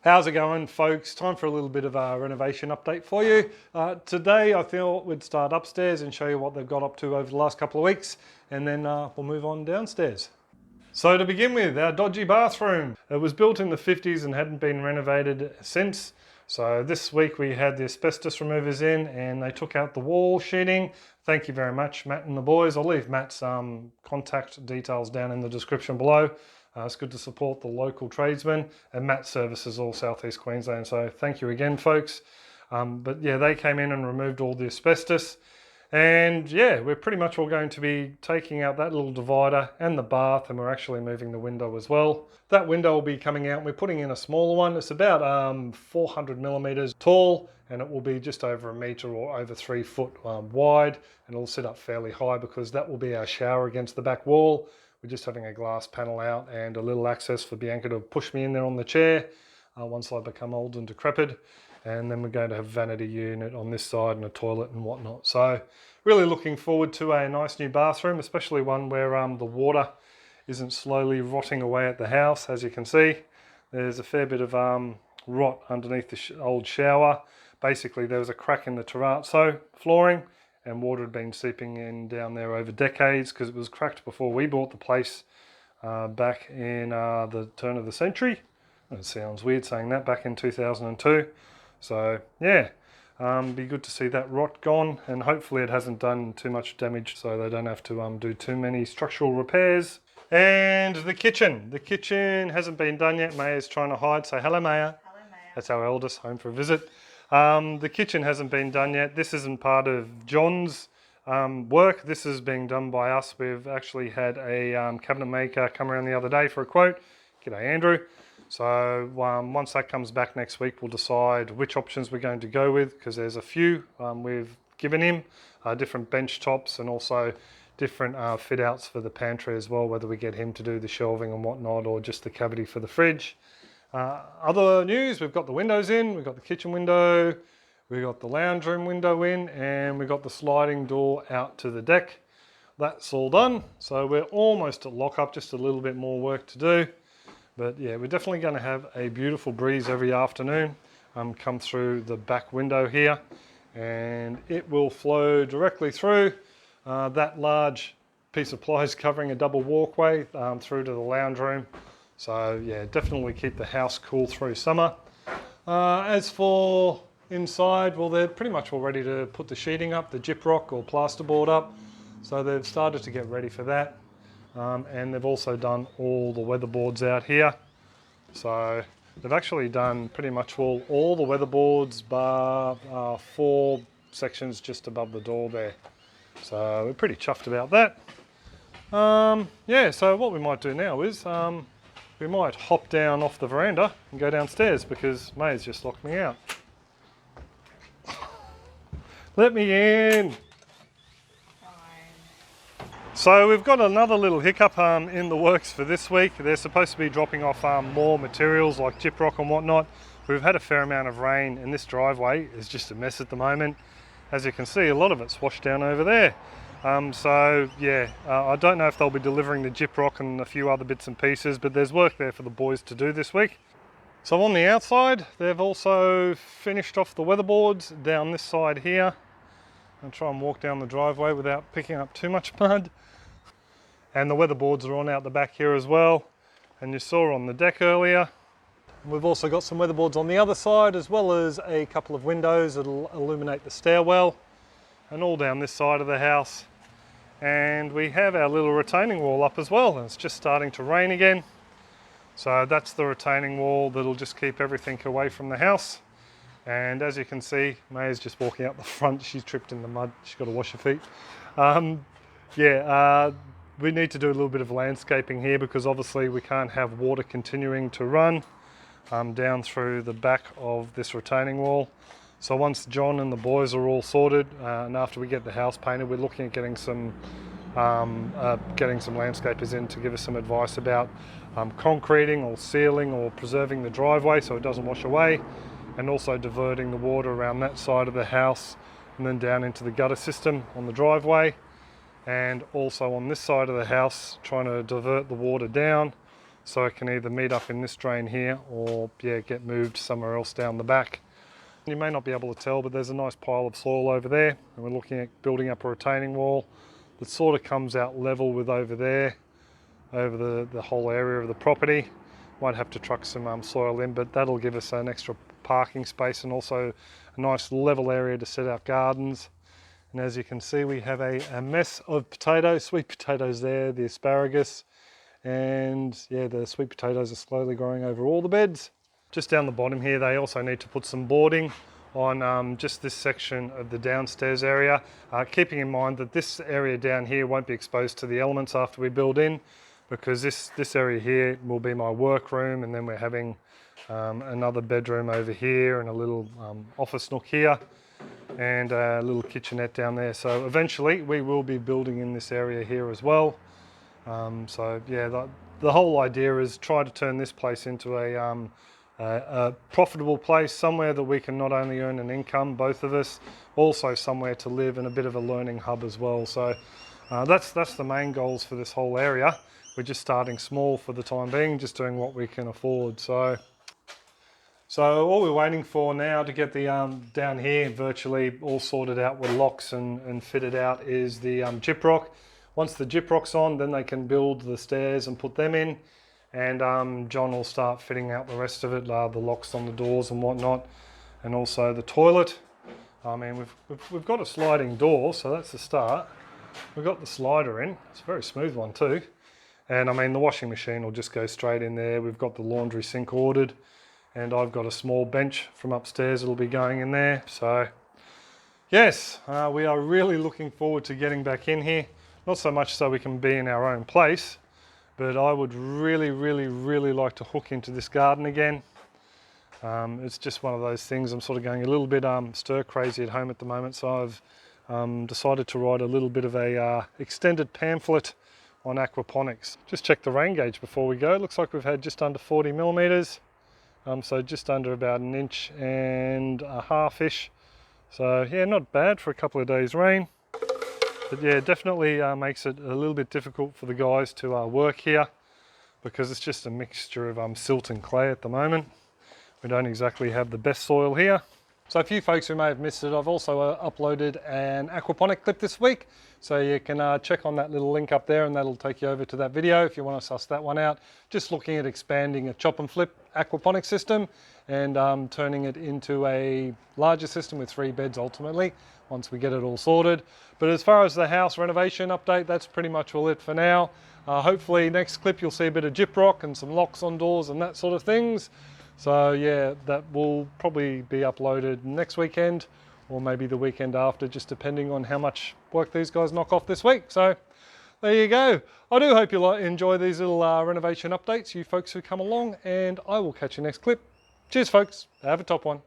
How's it going, folks? Time for a little bit of a renovation update for you. Today I thought we'd start upstairs and show you what they've got up to over the last couple of weeks, and then we'll move on downstairs. So to begin with, our dodgy bathroom. It was built in the 50s and hadn't been renovated since. So this week we had the asbestos removers in and they took out the wall sheeting. Thank you very much, Matt and the boys. I'll leave Matt's contact details down in the description below. It's good to support the local tradesmen, and Matt services all Southeast Queensland, so thank you again, folks. But yeah, they came in and removed all the asbestos, and yeah, we're pretty much all going to be taking out that little divider and the bath, and we're actually moving the window as well. That window will be coming out, and we're putting in a smaller one. It's about 400 millimeters tall, and it will be just over a metre or over 3 foot wide, and it'll sit up fairly high because that will be our shower against the back wall. We're just having a glass panel out and a little access for Bianca to push me in there on the chair once I become old and decrepit. And then we're going to have a vanity unit on this side and a toilet and whatnot. So really looking forward to a nice new bathroom, especially one where the water isn't slowly rotting away at the house. As you can see, there's a fair bit of rot underneath the old shower. Basically, there was a crack in the terrazzo flooring, and water had been seeping in down there over decades because it was cracked before we bought the place back in the turn of the century. It sounds weird saying that, back in 2002. So yeah, be good to see that rot gone, and hopefully it hasn't done too much damage so they don't have to do too many structural repairs. And the kitchen hasn't been done yet. Maya's trying to hide. Say hello, Maya. Hello, Maya. That's our eldest, home for a visit. The kitchen hasn't been done yet. This isn't part of John's work. This is being done by us. We've actually had a cabinet maker come around the other day for a quote. G'day, Andrew. So once that comes back next week, we'll decide which options we're going to go with, because there's a few we've given him, different bench tops and also different fit outs for the pantry as well, whether we get him to do the shelving and whatnot or just the cavity for the fridge. Other news, we've got the windows in, we've got the kitchen window, we've got the lounge room window in, and we've got the sliding door out to the deck. That's all done. So we're almost at lock-up, just a little bit more work to do. But yeah, we're definitely going to have a beautiful breeze every afternoon come through the back window here, and it will flow directly through that large piece of ply is covering a double walkway through to the lounge room. So yeah, definitely keep the house cool through summer. As for inside, well, they're pretty much all ready to put the sheeting up, the gyproc or plasterboard up. So they've started to get ready for that. And they've also done all the weatherboards out here. So they've actually done pretty much all the weatherboards bar 4 sections just above the door there. So we're pretty chuffed about that. Yeah, so what we might do now is we might hop down off the veranda and go downstairs because May's just locked me out. Let me in. Fine. So we've got another little hiccup in the works for this week. They're supposed to be dropping off more materials like gyproc and whatnot. We've had a fair amount of rain and this driveway is just a mess at the moment. As you can see, a lot of it's washed down over there. So yeah, I don't know if they'll be delivering the gyproc and a few other bits and pieces, but there's work there for the boys to do this week. So on the outside, they've also finished off the weatherboards down this side here. I'll try and walk down the driveway without picking up too much mud. And the weatherboards are on out the back here as well. And you saw on the deck earlier. We've also got some weatherboards on the other side, as well as a couple of windows that'll illuminate the stairwell, and all down this side of the house. And we have our little retaining wall up as well, and it's just starting to rain again. So that's the retaining wall that'll just keep everything away from the house. And as you can see, May's just walking out the front. She's tripped in the mud. She's got to wash her feet. We need to do a little bit of landscaping here because obviously we can't have water continuing to run down through the back of this retaining wall. So once John and the boys are all sorted, and after we get the house painted, we're looking at getting some landscapers in to give us some advice about concreting or sealing or preserving the driveway so it doesn't wash away, and also diverting the water around that side of the house and then down into the gutter system on the driveway, and also on this side of the house trying to divert the water down so it can either meet up in this drain here or get moved somewhere else down the back. You may not be able to tell, but there's a nice pile of soil over there, and we're looking at building up a retaining wall that sort of comes out level with over there, over the whole area of the property. Might have to truck some soil in, but that'll give us an extra parking space and also a nice level area to set our gardens. And as you can see, we have a mess of potatoes, sweet potatoes there, the asparagus, and yeah, the sweet potatoes are slowly growing over all the beds. Just down the bottom here, they also need to put some boarding on just this section of the downstairs area, keeping in mind that this area down here won't be exposed to the elements after we build in, because this area here will be my workroom, and then we're having another bedroom over here and a little office nook here and a little kitchenette down there. So eventually we will be building in this area here as well. So yeah, the whole idea is try to turn this place into a profitable place, somewhere that we can not only earn an income, both of us, also somewhere to live and a bit of a learning hub as well. So that's the main goals for this whole area. We're just starting small for the time being, just doing what we can afford. So all we're waiting for now to get the down here virtually all sorted out with locks and fitted out is the gyproc. Once the gyproc's on, then they can build the stairs and put them in, and John will start fitting out the rest of it, the locks on the doors and whatnot, and also the toilet. I mean, we've got a sliding door, so that's the start. We've got the slider in. It's a very smooth one too. And I mean, the washing machine will just go straight in there. We've got the laundry sink ordered, and I've got a small bench from upstairs that'll be going in there. So yes, we are really looking forward to getting back in here. Not so much so we can be in our own place, but I would really like to hook into this garden again. It's just one of those things. I'm sort of going a little bit stir crazy at home at the moment, so I've decided to write a little bit of a extended pamphlet on aquaponics. Just check the rain gauge before we go. It looks like we've had just under 40 millimeters, so just under about 1.5 inches-ish. So yeah, not bad for a couple of days rain. But yeah, definitely makes it a little bit difficult for the guys to work here, because it's just a mixture of silt and clay at the moment. We don't exactly have the best soil here. So a few folks who may have missed it, I've also uploaded an aquaponic clip this week. So you can check on that little link up there, and that'll take you over to that video if you want to suss that one out. Just looking at expanding a chop and flip aquaponic system and turning it into a larger system with 3 beds ultimately, once we get it all sorted. But as far as the house renovation update, that's pretty much all it for now. Hopefully next clip you'll see a bit of gyproc and some locks on doors and that sort of things. So yeah, that will probably be uploaded next weekend or maybe the weekend after, just depending on how much work these guys knock off this week. So there you go. I do hope you enjoy these little renovation updates, you folks who come along, and I will catch you next clip. Cheers folks, have a top one.